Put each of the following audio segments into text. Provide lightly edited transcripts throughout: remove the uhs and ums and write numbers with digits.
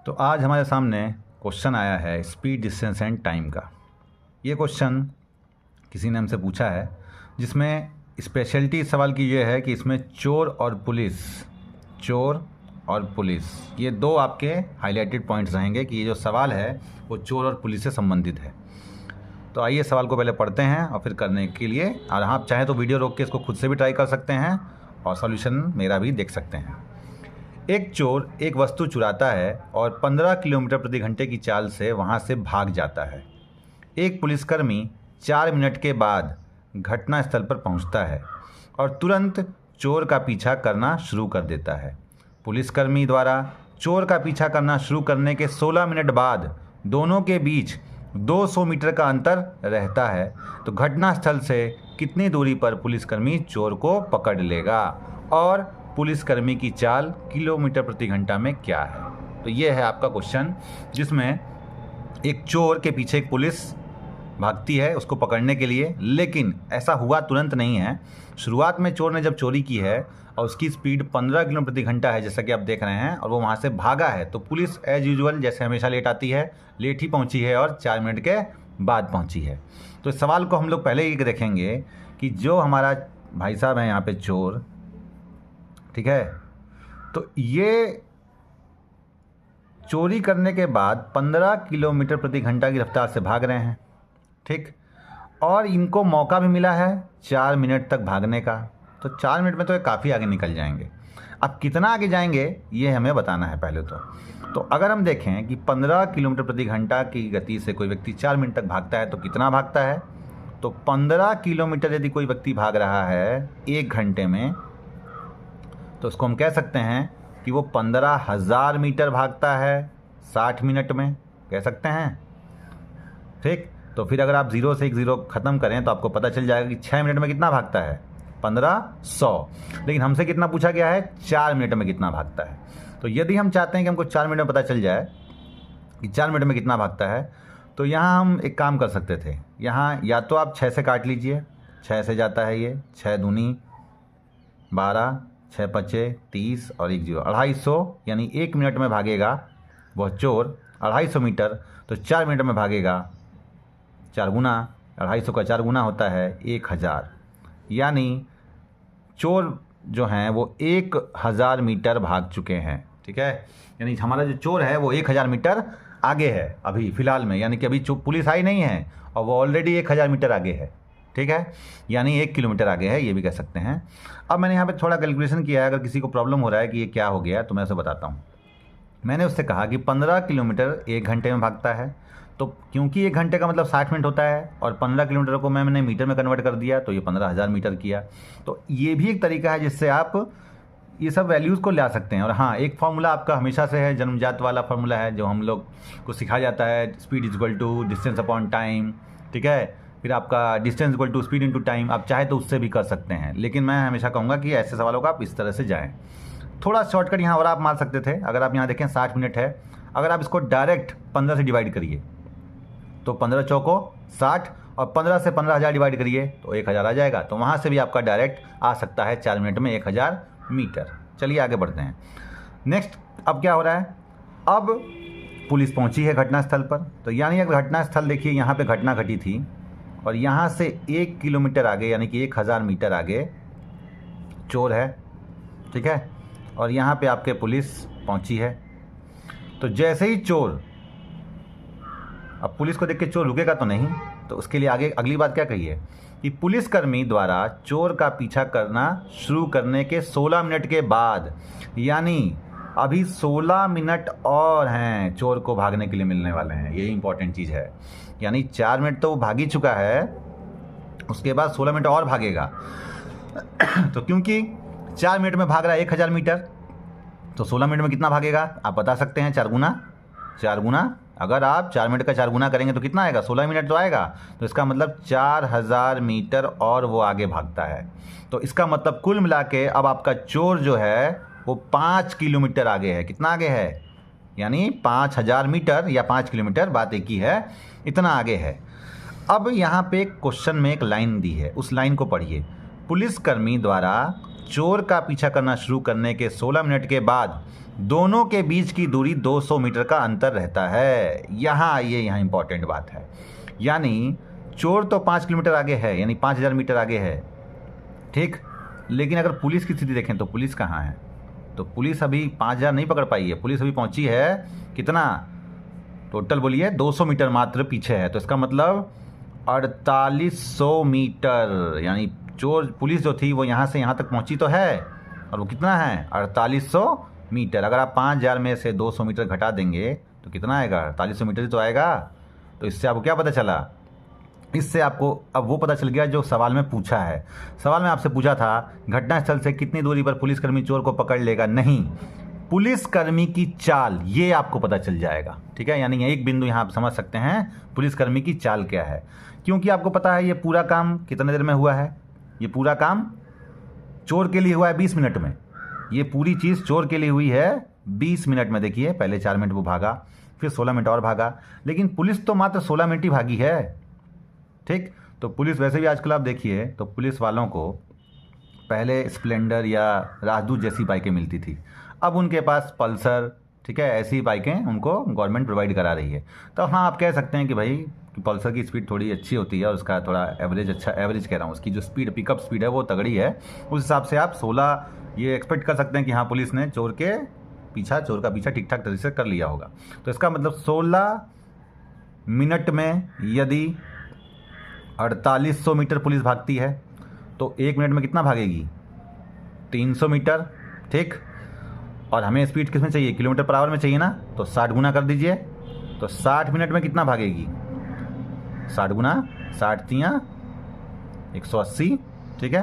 तो आज हमारे सामने क्वेश्चन आया है स्पीड, डिस्टेंस एंड टाइम का। ये क्वेश्चन किसी ने हमसे पूछा है, जिसमें स्पेशलिटी इस सवाल की ये है कि इसमें चोर और पुलिस ये दो आपके हाईलाइटेड पॉइंट्स रहेंगे कि ये जो सवाल है वो चोर और पुलिस से संबंधित है। तो आइए सवाल को पहले पढ़ते हैं और फिर करने के लिए, और आप चाहें तो वीडियो रोक के इसको खुद से भी ट्राई कर सकते हैं और सॉल्यूशन मेरा भी देख सकते हैं। एक चोर एक वस्तु चुराता है और 15 किलोमीटर प्रति घंटे की चाल से वहां से भाग जाता है। एक पुलिसकर्मी 4 मिनट के बाद घटनास्थल पर पहुंचता है और तुरंत चोर का पीछा करना शुरू कर देता है। पुलिसकर्मी द्वारा चोर का पीछा करना शुरू करने के 16 मिनट बाद दोनों के बीच 200 मीटर का अंतर रहता है। तो घटनास्थल से कितनी दूरी पर पुलिसकर्मी चोर को पकड़ लेगा और पुलिसकर्मी की चाल किलोमीटर प्रति घंटा में क्या है। तो ये है आपका क्वेश्चन, जिसमें एक चोर के पीछे एक पुलिस भागती है उसको पकड़ने के लिए, लेकिन ऐसा हुआ तुरंत नहीं है। शुरुआत में चोर ने जब चोरी की है और उसकी स्पीड 15 किलोमीटर प्रति घंटा है, जैसा कि आप देख रहे हैं, और वो वहाँ से भागा है, तो पुलिस एज यूजुअल जैसे हमेशा लेट आती है, लेट ही पहुँची है और 4 मिनट के बाद पहुँची है। तो इस सवाल को हम लोग पहले ही देखेंगे कि जो हमारा भाई साहब हैं यहाँ पे चोर, ठीक है, तो ये चोरी करने के बाद 15 किलोमीटर प्रति घंटा की रफ्तार से भाग रहे हैं, ठीक, और इनको मौका भी मिला है 4 मिनट तक भागने का। तो 4 मिनट में तो ये काफ़ी आगे निकल जाएंगे। अब कितना आगे जाएंगे ये हमें बताना है पहले तो अगर हम देखें कि 15 किलोमीटर प्रति घंटा की गति से कोई व्यक्ति 4 मिनट तक भागता है तो कितना भागता है, तो 15 किलोमीटर यदि कोई व्यक्ति भाग रहा है 1 घंटे में, तो उसको हम कह सकते हैं कि वो 15,000 मीटर भागता है 60 मिनट में, कह सकते हैं, ठीक। तो फिर अगर आप 0 से 1 0 ख़त्म करें तो आपको पता चल जाएगा कि 6 मिनट में कितना भागता है, 1500। लेकिन हमसे कितना पूछा गया है, 4 मिनट में कितना भागता है। तो यदि हम चाहते हैं कि हमको 4 मिनट में पता चल जाए कि 4 मिनट में कितना भागता है, तो यहाँ हम एक काम कर सकते थे। यहाँ या तो आप 6 से काट लीजिए, 6 से जाता है ये, 6 दूनी 12, 6 पचे 30 और 1 0, 250, यानी 1 मिनट में भागेगा वह चोर 250 मीटर। तो 4 मिनट में भागेगा 4 गुना, 250 का 4 गुना होता है 1000, यानी चोर जो हैं वो 1000 मीटर भाग चुके हैं, ठीक है। यानी हमारा जो चोर है वो 1000 मीटर आगे है अभी फ़िलहाल में, यानी कि अभी पुलिस आई नहीं है और वो ऑलरेडी 1000 मीटर आगे है, ठीक है, यानी 1 किलोमीटर आगे है, ये भी कह सकते हैं। अब मैंने यहाँ पे थोड़ा कैलकुलेशन किया है, अगर किसी को प्रॉब्लम हो रहा है कि ये क्या हो गया तो मैं उसे बताता हूँ। मैंने उससे कहा कि 15 किलोमीटर 1 घंटे में भागता है, तो क्योंकि 1 घंटे का मतलब 60 मिनट होता है और 15 किलोमीटर को मैंने मीटर में कन्वर्ट कर दिया, तो ये 15,000 मीटर किया। तो ये भी एक तरीका है जिससे आप ये सब वैल्यूज़ को ला सकते हैं। और हाँ, एक फार्मूला आपका हमेशा से है, जन्मजात वाला फार्मूला है जो हम लोग को सिखाया जाता है, speed is equal to distance upon time, ठीक है। फिर आपका distance equal to speed into time, आप चाहे तो उससे भी कर सकते हैं, लेकिन मैं हमेशा कहूँगा कि ऐसे सवालों का आप इस तरह से जाएँ। थोड़ा शॉर्टकट यहाँ और आप मार सकते थे। अगर आप यहाँ देखें 60 मिनट है, अगर आप इसको डायरेक्ट 15 से डिवाइड करिए तो 15 चौको 60 और 15 से 15,000 डिवाइड करिए तो 1000 आ जाएगा। तो वहाँ से भी आपका डायरेक्ट आ सकता है 4 मिनट में 1000 मीटर। चलिए आगे बढ़ते हैं। नेक्स्ट अब क्या हो रहा है, अब पुलिस पहुँची है घटनास्थल पर। तो यानी अगर घटनास्थल देखिए, यहाँ पे घटना घटी थी और यहाँ से 1 किलोमीटर आगे यानी कि 1000 मीटर आगे चोर है, ठीक है, और यहाँ पे आपके पुलिस पहुँची है। तो जैसे ही चोर, अब पुलिस को देख के चोर रुकेगा तो नहीं, तो उसके लिए आगे अगली बात क्या कही है कि पुलिसकर्मी द्वारा चोर का पीछा करना शुरू करने के 16 मिनट के बाद, यानी अभी 16 मिनट और हैं चोर को भागने के लिए मिलने वाले हैं। यही इंपॉर्टेंट चीज़ है, यानी 4 मिनट तो वो भाग ही चुका है, उसके बाद 16 मिनट और भागेगा। तो क्योंकि 4 मिनट में भाग रहा है 1000 मीटर, तो 16 मिनट में कितना भागेगा आप बता सकते हैं, 4 गुना। अगर आप 4 मिनट का 4 गुना करेंगे तो कितना आएगा, 16 मिनट तो आएगा। तो इसका मतलब 4000 मीटर और वो आगे भागता है। तो इसका मतलब कुल मिला के अब आपका चोर जो है वो 5 किलोमीटर आगे है। कितना आगे है, यानी 5000 मीटर या 5 किलोमीटर, बात एक ही है, इतना आगे है। अब यहाँ पे क्वेश्चन में एक लाइन दी है, उस लाइन को पढ़िए। पुलिसकर्मी द्वारा चोर का पीछा करना शुरू करने के 16 मिनट के बाद दोनों के बीच की दूरी 200 मीटर का अंतर रहता है। यहाँ आइए, यहाँ इंपॉर्टेंट बात है। यानी चोर तो 5 किलोमीटर आगे है, यानी 5000 मीटर आगे है, ठीक। लेकिन अगर पुलिस की स्थिति देखें तो पुलिस कहाँ है? तो पुलिस अभी 5000 नहीं पकड़ पाई है। पुलिस अभी पहुँची है कितना, टोटल बोलिए 200 मीटर मात्र पीछे है। तो इसका मतलब 4800 मीटर, यानी चोर पुलिस जो थी वो यहाँ से यहाँ तक पहुँची तो है, और वो कितना है 4800 मीटर। अगर आप 5000 में से 200 मीटर घटा देंगे तो कितना आएगा, 4800 मीटर ही तो आएगा। तो इससे आपको क्या पता चला? इससे आपको अब वो पता चल गया जो सवाल में पूछा है। सवाल में आपसे पूछा था घटनास्थल से कितनी दूरी पर पुलिसकर्मी चोर को पकड़ लेगा। नहीं, पुलिसकर्मी की चाल, ये आपको पता चल जाएगा, ठीक है। यानी एक बिंदु यहाँ आप समझ सकते हैं पुलिसकर्मी की चाल क्या है, क्योंकि आपको पता है ये पूरा काम कितने देर में हुआ है। ये पूरा काम चोर के लिए हुआ है 20 मिनट में। ये पूरी चीज़ चोर के लिए हुई है 20 मिनट में। देखिए पहले 4 मिनट वो भागा, फिर 16 मिनट और भागा, लेकिन पुलिस तो मात्र 16 मिनट ही भागी है, ठीक। तो पुलिस वैसे भी आजकल आप देखिए तो पुलिस वालों को पहले स्प्लेंडर या राजदूत जैसी बाइकें मिलती थी, अब उनके पास पल्सर, ठीक है, ऐसी बाइकें उनको गवर्नमेंट प्रोवाइड करा रही है। तो हाँ, आप कह सकते हैं कि भाई कि पल्सर की स्पीड थोड़ी अच्छी होती है और उसका थोड़ा एवरेज, अच्छा एवरेज कह रहा हूँ, उसकी जो स्पीड पिकअप स्पीड है वो तगड़ी है। उस हिसाब से आप 16 ये एक्सपेक्ट कर सकते हैं कि हाँ पुलिस ने चोर का पीछा ठीक ठाक तरीके से कर लिया होगा। तो इसका मतलब 16 मिनट में यदि 4800 मीटर पुलिस भागती है तो 1 मिनट में कितना भागेगी, 300 मीटर, ठीक। और हमें स्पीड किस में चाहिए, किलोमीटर पर आवर में चाहिए ना, तो 60 गुना कर दीजिए। तो 60 मिनट में कितना भागेगी, 60 गुना 60 तियाँ 180, ठीक है।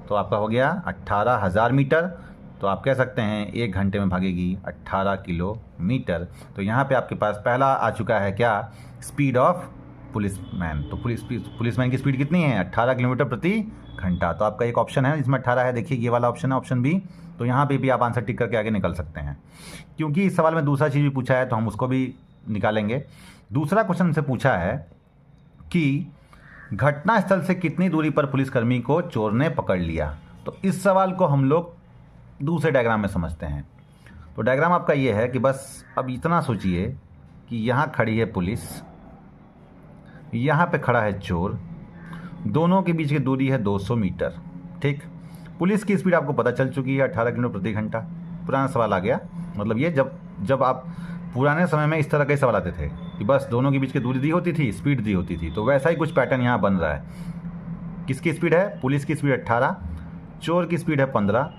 तो आपका हो गया 18000 मीटर। तो आप कह सकते हैं 1 घंटे में भागेगी 18 किलोमीटर। तो यहाँ पे आपके पास पहला आ चुका है क्या, स्पीड ऑफ पुलिसमैन। तो पुलिसमैन की स्पीड कितनी है, 18 किलोमीटर प्रति घंटा। तो आपका एक ऑप्शन है जिसमें 18 है, देखिए ये वाला ऑप्शन है, ऑप्शन बी। तो यहाँ पे भी आप आंसर टिक करके आगे निकल सकते हैं, क्योंकि इस सवाल में दूसरा चीज़ भी पूछा है तो हम उसको भी निकालेंगे। दूसरा क्वेश्चन से पूछा है कि घटनास्थल से कितनी दूरी पर पुलिसकर्मी को चोर ने पकड़ लिया। तो इस सवाल को हम लोग दूसरे डायग्राम में समझते हैं। तो डायग्राम आपका ये है कि बस अब इतना सोचिए कि यहाँ खड़ी है पुलिस, यहाँ पे खड़ा है चोर, दोनों के बीच की दूरी है 200 मीटर, ठीक। पुलिस की स्पीड आपको पता चल चुकी है 18 किलोमीटर प्रति घंटा। पुराना सवाल आ गया, मतलब ये जब आप पुराने समय में इस तरह के सवाल आते थे कि बस दोनों के बीच की दूरी दी होती थी, स्पीड दी होती थी, तो वैसा ही कुछ पैटर्न यहाँ बन रहा है। किसकी स्पीड है, पुलिस की स्पीड 18, चोर की स्पीड है 15,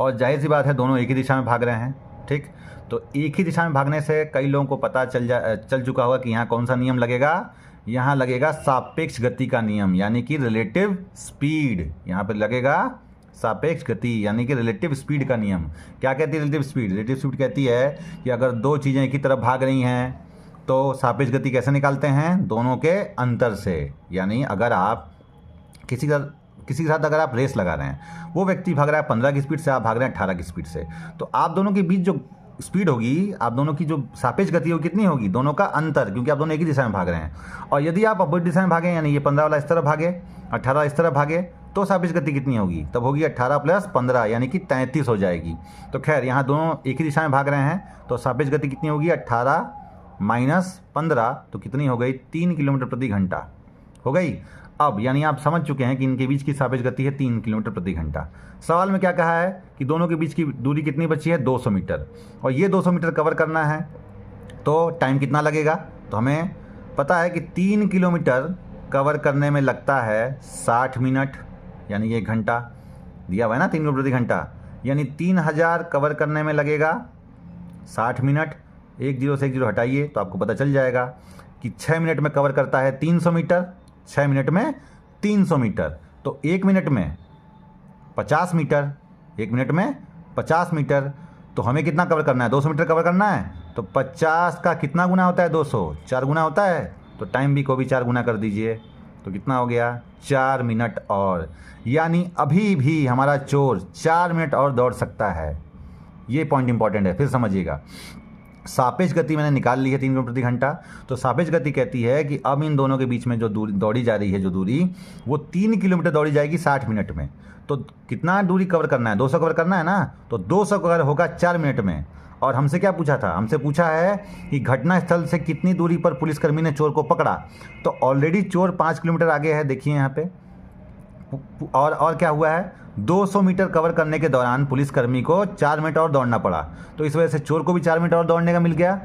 और जाहिर सी बात है दोनों एक ही दिशा में भाग रहे हैं, ठीक। तो एक ही दिशा में भागने से कई लोगों को पता चल चुका होगा कि यहाँ कौन सा नियम लगेगा, यहाँ लगेगा सापेक्ष गति का नियम, यानी कि रिलेटिव स्पीड। यहाँ पर लगेगा सापेक्ष गति यानी कि रिलेटिव स्पीड का नियम। क्या कहती है रिलेटिव स्पीड? रिलेटिव स्पीड कहती है कि अगर दो चीज़ें एक ही तरफ भाग रही हैं तो सापेक्ष गति कैसे निकालते हैं, दोनों के अंतर से। यानी अगर आप किसी के साथ अगर आप रेस लगा रहे हैं, वो व्यक्ति भाग रहा है 15 की स्पीड से, आप भाग रहे हैं 18 की स्पीड से, तो आप दोनों के बीच जो स्पीड होगी, आप दोनों की जो सापेक्ष गति होगी कितनी होगी, दोनों का अंतर, क्योंकि आप दोनों एक ही दिशा में भाग रहे हैं। और यदि आप अपोजिट दिशा में भागे, यानी ये 15 वाला इस तरफ भागे, 18 इस तरफ भागे, तो सापेक्ष गति कितनी होगी, तब होगी 18 + 15 यानी कि 33 हो जाएगी। तो खैर यहाँ दोनों एक ही दिशा में भाग रहे हैं तो सापेक्ष गति कितनी होगी, 18 - 15, तो कितनी हो गई, 3 किलोमीटर प्रति घंटा हो गई। अब यानी आप समझ चुके हैं कि इनके बीच की सापेक्ष गति है 3 किलोमीटर प्रति घंटा। सवाल में क्या कहा है कि दोनों के बीच की दूरी कितनी बची है, 200 मीटर, और ये 200 मीटर कवर करना है तो टाइम कितना लगेगा। तो हमें पता है कि 3 किलोमीटर कवर करने में लगता है 60 मिनट, यानी 1 घंटा दिया हुआ है ना, 3 किलोमीटर प्रति घंटा, यानी 3000 कवर करने में लगेगा 60 मिनट। 1 0 से 1 0 हटाइए तो आपको पता चल जाएगा कि 6 मिनट में कवर करता है 300 मीटर, 6 मिनट में 300 मीटर। तो 1 मिनट में 50 मीटर, 1 मिनट में 50 मीटर, तो हमें कितना कवर करना है, 200 मीटर कवर करना है। तो 50 का कितना गुना होता है, 200, 4 गुना होता है, तो टाइम भी को भी 4 गुना कर दीजिए, तो कितना हो गया, 4 मिनट और। यानी अभी भी हमारा चोर 4 मिनट और दौड़ सकता है। ये पॉइंट इंपॉर्टेंट है, फिर समझिएगा। सापेक्ष गति मैंने निकाल ली है 3 किलोमीटर प्रति घंटा, तो सापेक्ष गति कहती है कि अब इन दोनों के बीच में जो दूरी दौड़ी जा रही है, जो दूरी वो 3 किलोमीटर दौड़ी जाएगी 60 मिनट में। तो कितना दूरी कवर करना है, 200 कवर करना है ना, तो 200 कवर होगा 4 मिनट में। और हमसे क्या पूछा था, हमसे पूछा है कि घटनास्थल से कितनी दूरी पर पुलिसकर्मी ने चोर को पकड़ा। तो ऑलरेडी चोर 5 किलोमीटर आगे है, देखिए यहाँ पे। और क्या हुआ है, 200 मीटर कवर करने के दौरान पुलिसकर्मी को 4 मिनट और दौड़ना पड़ा। तो इस वजह से चोर को भी 4 मिनट और दौड़ने का मिल गया।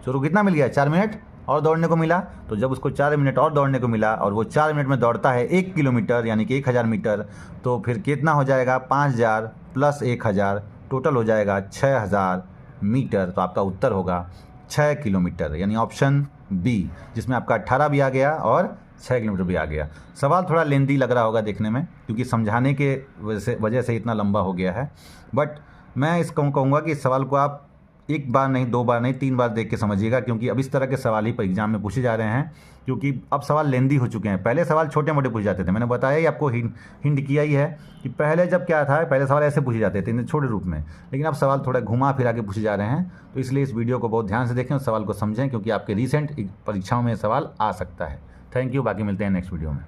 चोर को कितना मिल गया, 4 मिनट और दौड़ने को मिला। तो जब उसको 4 मिनट और दौड़ने को मिला और वो 4 मिनट में दौड़ता है 1 किलोमीटर यानी कि 1000 मीटर, तो फिर कितना हो जाएगा, 5000 प्लस 1000, टोटल हो जाएगा 6000 मीटर। तो आपका उत्तर होगा 6 किलोमीटर, यानी ऑप्शन बी, जिसमें आपका 18 भी आ गया और 6 किलोमीटर भी आ गया। सवाल थोड़ा लेंदी लग रहा होगा देखने में, क्योंकि समझाने के वजह से इतना लंबा हो गया है। बट मैं इसको कहूँगा कि इस सवाल को आप एक बार नहीं, 2 बार नहीं, 3 बार देख के समझिएगा, क्योंकि अब इस तरह के सवाल ही पर एग्जाम में पूछे जा रहे हैं। क्योंकि अब सवाल लेंदी हो चुके हैं। पहले सवाल छोटे मोटे पूछे जाते थे, मैंने बताया ही आपको, हिंट किया ही है कि पहले जब क्या था, पहले सवाल ऐसे पूछे जाते थे छोटे रूप में, लेकिन अब सवाल थोड़ा घुमा फिरा के पूछे जा रहे हैं। तो इसलिए इस वीडियो को बहुत ध्यान से देखें, उस सवाल को समझें, क्योंकि आपके रिसेंट परीक्षाओं में सवाल आ सकता है। थैंक यू, बाकी मिलते हैं नेक्स्ट वीडियो में।